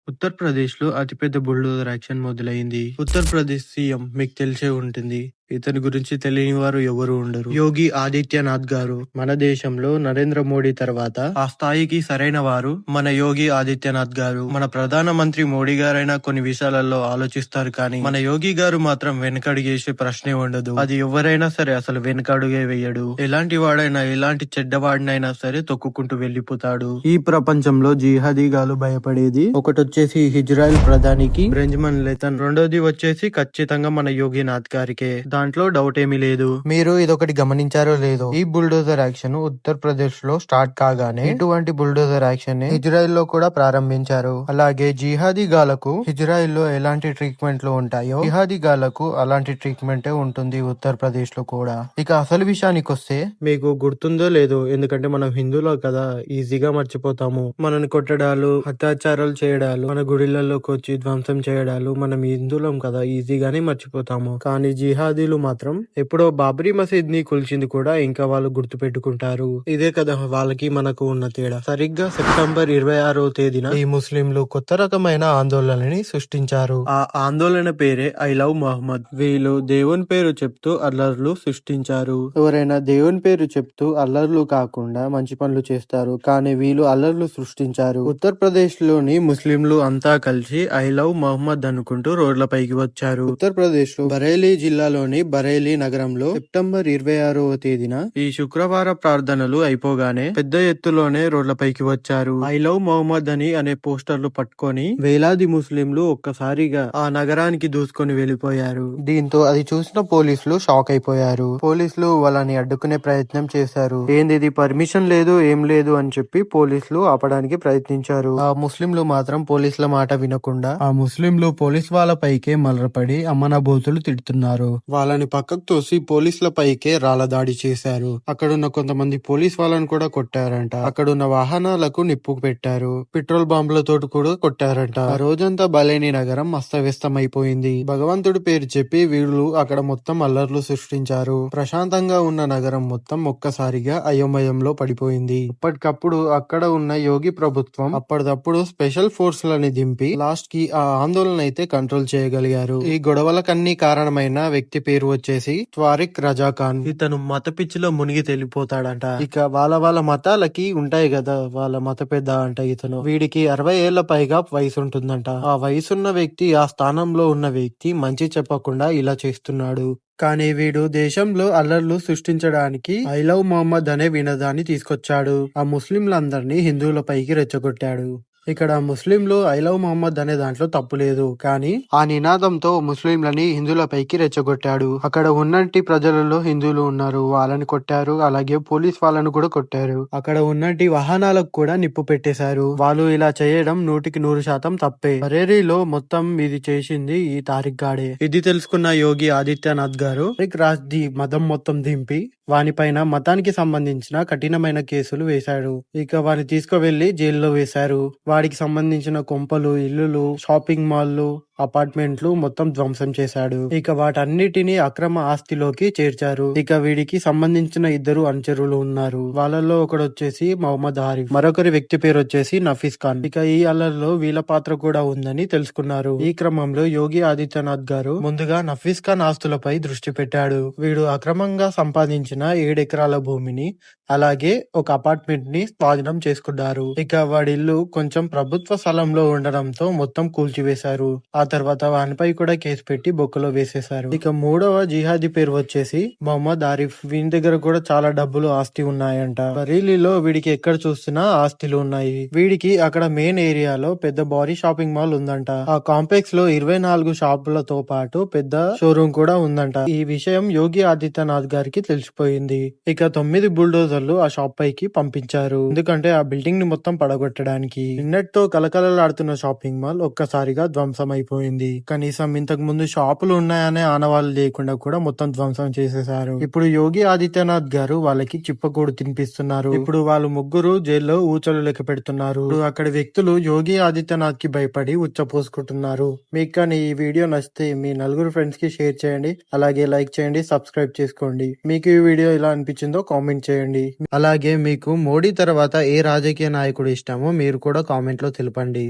ఉత్తరప్రదేశ్‌లో అతిపెద్ద bulldozer action మొదలైంది. ఉత్తరప్రదేశ్ సీఎం మీకు తెలిసే ఉంటుంది. ఇతని గురించి తెలియని వారు ఎవరు ఉండరు. యోగి ఆదిత్యనాథ్ గారు. మన దేశంలో నరేంద్ర మోడీ తర్వాత ఆ స్థాయికి సరైన వారు మన యోగి ఆదిత్యనాథ్ గారు. మన ప్రధానమంత్రి మోడీ గారైనా కొన్ని విషయాలలో ఆలోచిస్తారు, కానీ మన యోగి గారు మాత్రం వెనకడుగేసే ప్రశ్నే ఉండదు. అది ఎవరైనా సరే అసలు వెనకడుగే వేయడు. ఎలాంటి వాడైనా, ఎలాంటి చెడ్డవాడినైనా సరే తొక్కుకుంటూ వెళ్లిపోతాడు. ఈ ప్రపంచంలో జిహాదీగాలు భయపడేది ఒకటొచ్చేసి ఇజ్రాయెల్ ప్రధానికి బెంజమిన్ నెతన్యాహు, రెండోది వచ్చేసి ఖచ్చితంగా మన యోగినాథ్ గారికే. దాంట్లో డౌట్ ఏమీ లేదు. మీరు ఇదొకటి గమనించారో లేదో, ఈ బుల్డోజర్ యాక్షన్ ఉత్తరప్రదేశ్ లో స్టార్ట్ కాగానే ఇటువంటి బుల్డోజర్ యాక్షన్ ని ఇజ్రాయెల్ లో కూడా ప్రారంభించారు. అలాగే జిహాదీగాలకు ఇజ్రాయెల్ లో ఎలాంటి ట్రీట్మెంట్లు ఉంటాయో జిహాదీగాలకు అలాంటి ట్రీట్మెంటే ఉంటుంది ఉత్తరప్రదేశ్ లో కూడా. ఇక అసలు విషయానికి వస్తే, మీకు గుర్తుందో లేదో, ఎందుకంటే మనం హిందువులో కదా, ఈజీగా మర్చిపోతాము. మనని కొట్టడాలు, అత్యాచారాలు చేయడాలు, మన గుడిలలోకి వచ్చి ధ్వంసం చేయడాలు మనం హిందువులం కదా, ఈజీగానే మర్చిపోతాము. కానీ జిహాదీలు మాత్రం ఎప్పుడో బాబ్రీ మసీద్ ని కూల్చింది కూడా ఇంకా వాళ్ళు గుర్తు పెట్టుకుంటారు. ఇదే కదా వాళ్ళకి మనకు ఉన్న తేడా. సరిగ్గా సెప్టెంబర్ 26వ తేదీన ఈ ముస్లింలు కొత్త రకమైన ఆందోళనని సృష్టించారు. ఆ ఆందోళన పేరే ఐ లవ్ మహమ్మద్. వీళ్ళు దేవుని పేరు చెప్తూ అల్లర్లు సృష్టించారు. ఎవరైనా దేవుని పేరు చెప్తూ అల్లర్లు కాకుండా మంచి పనులు చేస్తారు, కానీ వీళ్ళు అల్లర్లు సృష్టించారు. ఉత్తరప్రదేశ్ లోని ముస్లింలు అంతా కలిసి ఐ లవ్ మహమ్మద్ అనుకుంటూ రోడ్లపైకి వచ్చారు. ఉత్తరప్రదేశ్ లో బరేలీ జిల్లాలోని బరేలీ నగరంలో సెప్టెంబర్ 26వ తేదీన ఈ శుక్రవార ప్రార్థనలు అయిపోగానే పెద్ద ఎత్తులోనే రోడ్లపైకి వచ్చారు. ఐ లవ్ మహమ్మద్ అనే పోస్టర్లు పట్టుకొని వేలాది ముస్లింలు ఒక్కసారిగా ఆ నగరానికి దూసుకొని వెళ్లిపోయారు. దీంతో అది చూసిన పోలీసులు షాక్ అయిపోయారు. పోలీసులు వాళ్ళని అడ్డుకునే ప్రయత్నం చేశారు. ఏంది పర్మిషన్ లేదు, ఏం లేదు అని చెప్పి పోలీసులు ఆపడానికి ప్రయత్నించారు. ఆ ముస్లింలు మాత్రం పోలీసుల మాట వినకుండా ఆ ముస్లింలు పోలీస్ వాళ్ళ పైకే మలరపడి అమ్మనబోతులు తిడుతున్నారు. వాళ్ళని పక్కకు తోసి పోలీసుల పైకే రాళ్ల దాడి చేశారు. అక్కడున్న కొంతమంది పోలీస్ వాళ్ళని కూడా కొట్టారంట. అక్కడున్న వాహనాలకు నిప్పు పెట్టారు. పెట్రోల్ బాంబులతో కూడా కొట్టారంట. ఆ రోజంతా బలేని నగరం అస్తవ్యస్తమైపోయింది. భగవంతుడి పేరు చెప్పి వీళ్ళు అక్కడ మొత్తం అల్లర్లు సృష్టించారు. ప్రశాంతంగా ఉన్న నగరం మొత్తం ఒక్కసారిగా అయోమయంలో పడిపోయింది. అప్పటికప్పుడు అక్కడ ఉన్న యోగి ప్రభుత్వం అప్పటిదప్పుడు స్పెషల్ ఫోర్స్ లని దింపి లాస్ట్ కి ఆ ఆందోళన అయితే కంట్రోల్ చేయగలిగారు. ఈ గొడవలకన్నీ కారణమైన వ్యక్తి పేరు వచ్చేసి త్వారిక్ రజా ఖాన్. ఇతను మత పిచ్చిలో మునిగి తెలిపోతాడంట. ఇక వాళ్ళ మతాలకి ఉంటాయి కదా, వాళ్ళ మత పెద్ద అంట ఇతను. వీడికి 60 ఏళ్ల పైగా వయసు ఉంటుందంట. ఆ వయసున్న వ్యక్తి, ఆ స్థానంలో ఉన్న వ్యక్తి మంచి చెప్పకుండా ఇలా చేస్తున్నాడు. కానీ వీడు దేశంలో అల్లర్లు సృష్టించడానికి ఐ లవ్ మొహమ్మద్ అనే వినదాన్ని తీసుకొచ్చాడు. ఆ ముస్లింలందరినీ హిందువులపైకి రెచ్చగొట్టాడు. ఇక్కడ ముస్లింలు ఐ లవ్ మొహమ్మద్ అనే దాంట్లో తప్పు లేదు, కానీ ఆ నినాదంతో ముస్లింలని హిందువులపైకి రెచ్చగొట్టాడు. అక్కడ ఉన్నట్టి ప్రజలలో హిందువులు ఉన్నారు, వాళ్ళని కొట్టారు. అలాగే పోలీస్ వాళ్ళను కూడా కొట్టారు. అక్కడ ఉన్నట్టి వాహనాలకు కూడా నిప్పు పెట్టేశారు. వాళ్ళు ఇలా చేయడం 100% తప్పే. బరేలీలో మొత్తం ఇది చేసింది ఈ తారిక్ గాడే. ఇది తెలుసుకున్న యోగి ఆదిత్యనాథ్ గారు రాజ్ది మతం మొత్తం దింపి వానిపైన మతానికి సంబంధించిన కఠినమైన కేసులు వేశాడు. ఇక వాని తీసుకువెళ్లి జైల్లో వేశారు. వాడికి సంబంధించిన కొంపలు, ఇల్లులు, షాపింగ్ మాల్లు, అపార్ట్మెంట్లు మొత్తం ధ్వంసం చేశాడు. ఇక వాటన్నిటిని అక్రమ ఆస్తిలోకి చేర్చారు. ఇక వీడికి సంబంధించిన 2 అనుచరులు ఉన్నారు. వాళ్ళలో ఒకడు వచ్చేసి మహమ్మద్ ఆరిఫ్, మరొకరి వ్యక్తి పేరు వచ్చేసి నఫీస్ ఖాన్. ఇక ఈ అల్లర్లో వీళ్ళ పాత్ర కూడా ఉందని తెలుసుకున్నారు. ఈ క్రమంలో యోగి ఆదిత్యనాథ్ గారు ముందుగా నఫీస్ ఖాన్ ఆస్తులపై దృష్టి పెట్టాడు. వీడు అక్రమంగా సంపాదించిన 7 ఎకరాల భూమిని, అలాగే ఒక అపార్ట్మెంట్ ని స్వాధీనం చేసుకున్నారు. ఇక వాడి ఇల్లు కొంచెం ప్రభుత్వ స్థలంలో ఉండడంతో మొత్తం కూల్చివేశారు. ఆ తర్వాత వానిపై కూడా కేసు పెట్టి బొక్కలో వేసేశారు. ఇక 3వ జిహాదీ పేరు వచ్చేసి మహమ్మద్ ఆరిఫ్. వీని దగ్గర కూడా చాలా డబ్బులు, ఆస్తి ఉన్నాయంట. బరేలీలో వీడికి ఎక్కడ చూసినా ఆస్తులు ఉన్నాయి. వీడికి అక్కడ మెయిన్ ఏరియాలో పెద్ద భారీ షాపింగ్ మాల్ ఉందంట. ఆ కాంప్లెక్స్ లో 24 షాపులతో పాటు పెద్ద షోరూమ్ కూడా ఉందంట. ఈ విషయం యోగి ఆదిత్యనాథ్ గారికి తెలిసిపోయింది. ఇక 9 బుల్డోజర్లు ఆ షాప్ పైకి పంపించారు. ఎందుకంటే ఆ బిల్డింగ్ ని మొత్తం పడగొట్టడానికి. నిన్నటితో కలకలలాడుతున్న షాపింగ్ మాల్ ఒక్కసారిగా ధ్వంసం అయిపోయింది. కనీసం ఇంతకు ముందు షాపులు ఉన్నాయనే ఆనవాళ్ళు లేకుండా కూడా మొత్తం ధ్వంసం చేసేశారు. ఇప్పుడు యోగి ఆదిత్యనాథ్ గారు వాళ్ళకి చిప్పకూడు తినిపిస్తున్నారు. ఇప్పుడు వాళ్ళు ముగ్గురు జైల్లో ఊచలు లెక్క పెడుతున్నారు. అక్కడ వ్యక్తులు యోగి ఆదిత్యనాథ్ కి భయపడి ఉచ్చపోసుకుంటున్నారు. మీకు కానీ ఈ వీడియో నచ్చితే మీ నలుగురు ఫ్రెండ్స్ కి షేర్ చేయండి. అలాగే లైక్ చేయండి, సబ్స్క్రైబ్ చేసుకోండి. మీకు ఈ వీడియో ఎలా అనిపించిందో కామెంట్ చేయండి. అలాగే మీకు మోడీ తర్వాత ఏ రాజకీయ నాయకుడు ఇష్టమో మీరు కూడా కామెంట్ లో తెలపండి.